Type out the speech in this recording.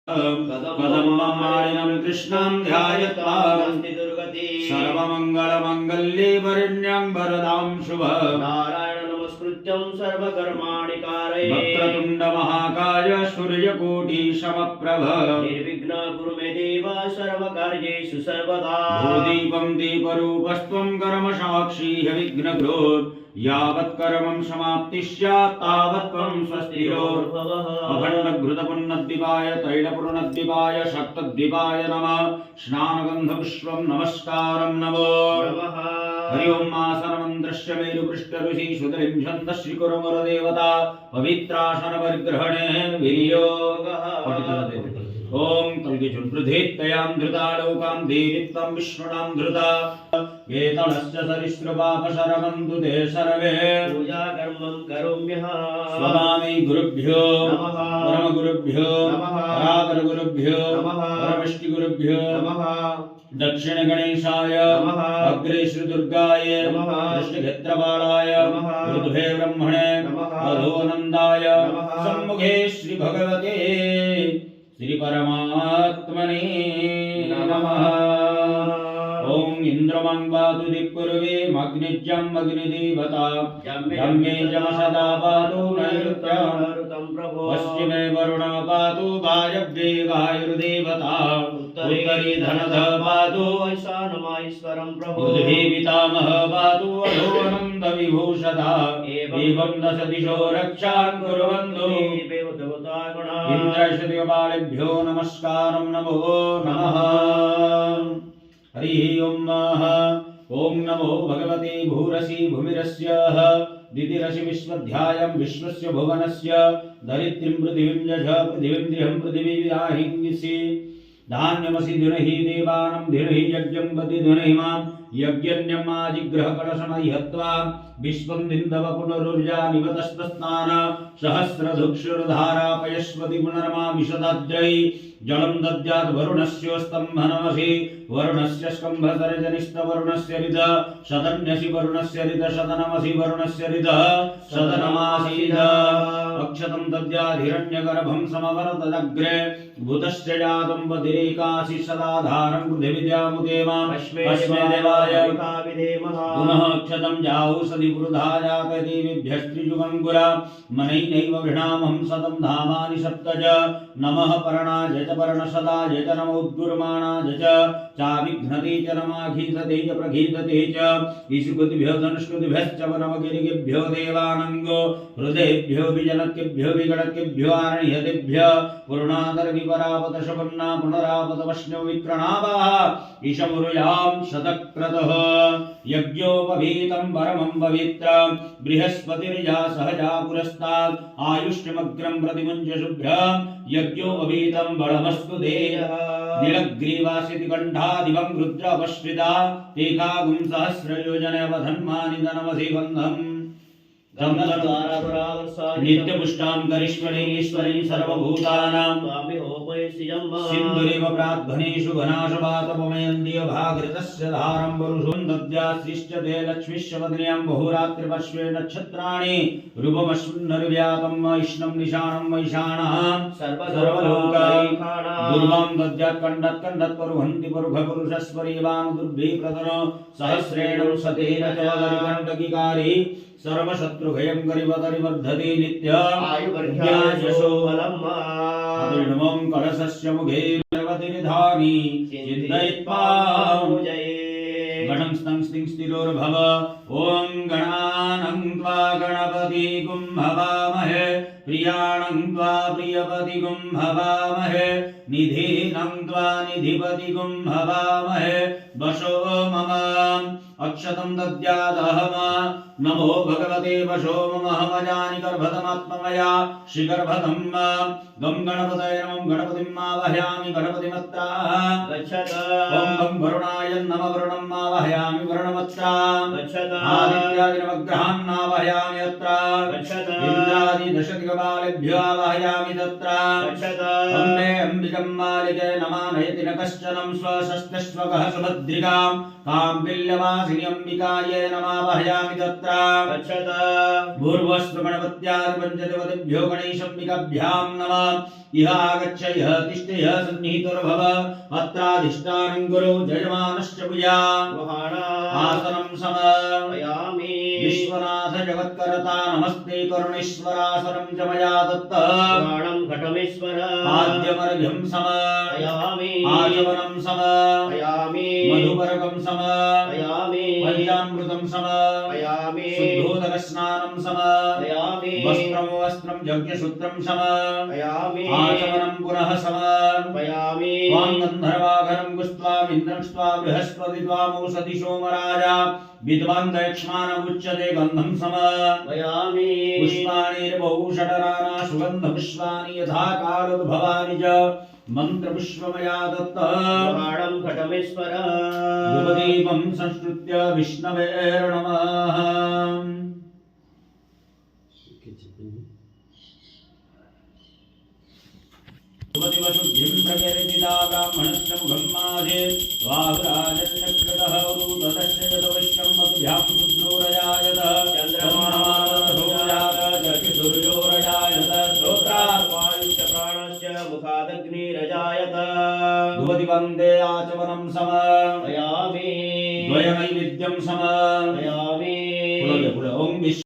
कदम्बमालिनं कृष्णं ध्यायत्वा सर्वमङ्गलमङ्गल्ये वरेण्यं वरदां शुभं नारायण नमस्कृत्यं सर्वकर्माणि कारये वक्रतुण्ड महाकाय सूर्यकोटि समप्रभ निर्विघ्न कुरु मे देव सर्वकार्येषु सर्वदा भूदीपं दीपरूपस्त्वं कर्मसाक्षी विघ्नग्रोध यावत् कर्मं समाप्ति स्यात् तावत् त्वं स्वस्तिरो अखण्डघृतपुण्यद्वीपाय तैलपूर्णद्वीपाय शक्तद्वीपाय नमः स्नानगन्धपुष्पं नमस्कारं नमो नमः हरि ओम आसनमन्त्रस्य मेरुपृष्ठ ऋषि सुदलिं छन्दः श्रीकुरुमरदेवता पवित्रासन परिग्रहणे विनियोगः ओम कल्गिजुन्पृधेत्तयां धृता लोकां देवीत्वं विष्णुनां धृता वेतनस्य सरिसृपापशरवन्तु ते सर्वे पूजा कर्मं करोम्यः स्वामी गुरुभ्यो नमः परमगुरुभ्यो नमः परापरगुरुभ्यो नमः परमष्टिगुरुभ्यो नमः दक्षिण गणेशाय नमः अग्रे श्री दुर्गाय नमः कृष्णक्षेत्रपालाय नमः ऋतुभे ब्रह्मणे नमः अधोनन्दाय नमः सम्मुखे श्री भगवते श्री परमात्मने नमः ओम इंद्रमं पातु दिक्पूर्वे मग्निज्यं अग्निदेवता जम्मे जमसदा पातु नैऋत्यं प्रभो पश्चिमे वरुणः पातु वायव्ये वायुर्देवता उत्तरे धनः पातु ईशानमाईश्वरं प्रभो पृथ्वी पितामहः पातु अधोऽनन्दविभूषता एवं दश दिशो रक्षान् कुर्वन्तु इन्द्रश्रीपालेभ्यो नमस्कारं नमो नमः हरि ओम ओम नमो भगवते भूरसि भूमिरस्य दितिरसि विश्वध्यायं विश्वस्य भुवनस्य धरित्रीं पृथिवीं जझ पृथिवीं द्रियं पृथिवी विदाहिंसि धान्यमसि धुनहि देवानां धुनहि यज्ञं पति धुनहि मां यज्ञन्यमाजिग्रह कलशमयत्वा विश्वं दिन्दव पुनरुर्जा निवतस्तस्नान सहस्रधुक्षुर्धारापयस्वति पुनर्मा विशदाद्रै जलं दद्यात् वरुणस्य स्तम्भनमसि वरुणस्य स्कम्भसर्जनिष्ठ वरुणस्य हृद शतन्यसि वरुणस्य हृद शतनमसि वरुणस्य हृद शतनमासीद अक्षतं दद्यात् हिरण्यगर्भं समवरतदग्रे भूतश्च जातं बधिरेकासि सदाधारं पृथिवीद्यामुदेमा अस्मै देवाय पुनः अक्षतं जाहुषधि पुरुधा जात देवीभ्यस्त्रिजुगङ्गुरा मनैनैव गृह्णामहं शतं धामानि सप्तज नमः पर्णाय च पर्णसदाय च नमोद्गुर्माणाय च चाविघ्नते च नमाघीसते च प्रघीसते च ईशुकृतिभ्यो धनुष्कृतिभ्यश्च वनमगिरिभ्यो देवानङ्गो हृदयेभ्यो विजनकेभ्यो विगणकेभ्यो आरण्यतेभ्यः पुरुणादर्विपरापतशपन्ना पुनरापतवश्नविक्रणावाः ईशमुरुयां शतक्रतः यज्ञोपवीतं परमं पवित्रं बृहस्पतिर्या सहजा पुरस्तात् आयुष्यमग्रं प्रतिमुञ्च शुभ्रं यज्ञोपवीतं बलमस्तु देयः नीलग्रीवासिति कण्ठादिवं रुद्रपश्रिता तेकागुं सहस्रयोजनवधन्मानि धनमसि बन्धम् नित्यपुष्टां करिष्मणीश्वरी सर्वभूतानां सिन्धुरेव प्राध्वनेषु घनाशपातपमयन्दिय भागृतस्य धारं वरुषं दद्याश्रिश्चते लक्ष्मीश्च वदन्यां बहुरात्रिपश्वे नक्षत्राणि रूपमश्विन्नर्व्यातं वैष्णं निशानं वैशाणः सर्वलोकाय दुर्वां दद्यात् कण्डत् परुहन्ति परुघपुरुषस्वरीवां दुर्भि प्रतनो सहस्रेण सतेन च वदरिकण्डकिकारी सर्वशत्रुभयं गरिवदरिवर्धते नित्यम् आयुवर्घ्यायशो बलम् कलशस्य मुखे सर्वतिर्धानि चिन्तयित्वा गणं स्तं स्तिं स्थिरोर्भव ॐ गणानं त्वा गणपतिगुं हवामहे प्रियाणं त्वा प्रियपतिगुं हवामहे निधीनं त्वा निधिपतिगुं हवामहे वशो मम अक्षतं दद्यादहम नमो भगवते वशो मम अहमजानि गर्भतमात्ममया श्रीगर्भतं गं गणपतये नमः गणपतिम् आवाहयामि गणपतिमत्रा गच्छत ॐ गं वरुणाय नमः वरुणम् आवाहयामि वरुणमत्रा गच्छत आदित्यादिनवग्रहान् आवाहयामि अत्र गच्छत इन्द्रादि दशदिक्पालेभ्यो आवाहयामि तत्र गच्छत अम्बे त्र्यम्बिकं मालिके नमानयति न कश्चनं स्वशस्त्यश्वकः सुभद्रिकां काम्बिल्यवासिन्यम्बिकायै नमावहयामि तत्र गच्छत भूर्भुवस्सु गणपत्यादिपञ्चदेवतेभ्यो गणेशम्बिकाभ्यां नमः इह आगच्छ इह तिष्ठ इह सन्निहितोर्भव अत्राधिष्ठानं कुरु जयमानश्च भूया आसनं समर्पयामि विश्वनाथ जगत्कर्ता नमस्ते करुणेश्वरासनं च मया दत्तं घटमेश्वर आद्यमर्घ्यं समर्पयामि आचमनं समर्पयामि मधुपर्कं समर्पयामि पञ्चामृतं समर्पयामि शुद्धोदकस्नानं समर्पयामि वस्त्रं यज्ञसूत्रं समर्पयामि आचमनं पुनः समर्पयामि त्वां गन्धर्वाघरं पुष्ट्वामिन्द्रं स्त्वा बृहस्पति त्वामौषधि सोमराजा विद्वान् दैक्ष्मानमुच्यते गन्धं समर्पयामि पुष्पाणिर्बहुषटराणा सुगन्धपुष्पाणि यथा कालोद्भवानि च मन्त्रपुष्पमया दत्तं घटमेश्वर धूपदीपं संस्कृत्य विष्णवे नमः धूपदीपशुद्धिं प्रकीर्तिता ब्राह्मणस्य मुखं माधे वाहुराजन्यकृतः वरुतस्य यदवश्यं मधुभ्यां शुद्रोरजायत चन्द्रमानमानधूजात चक्षुर्योरजायत श्रोत्रार्वायुश्च प्राणस्य मुखादग्निरजायत धूपदीपन्ते आचमनं समर्पयामि द्वयनैवेद्यं समर्पयामि ओं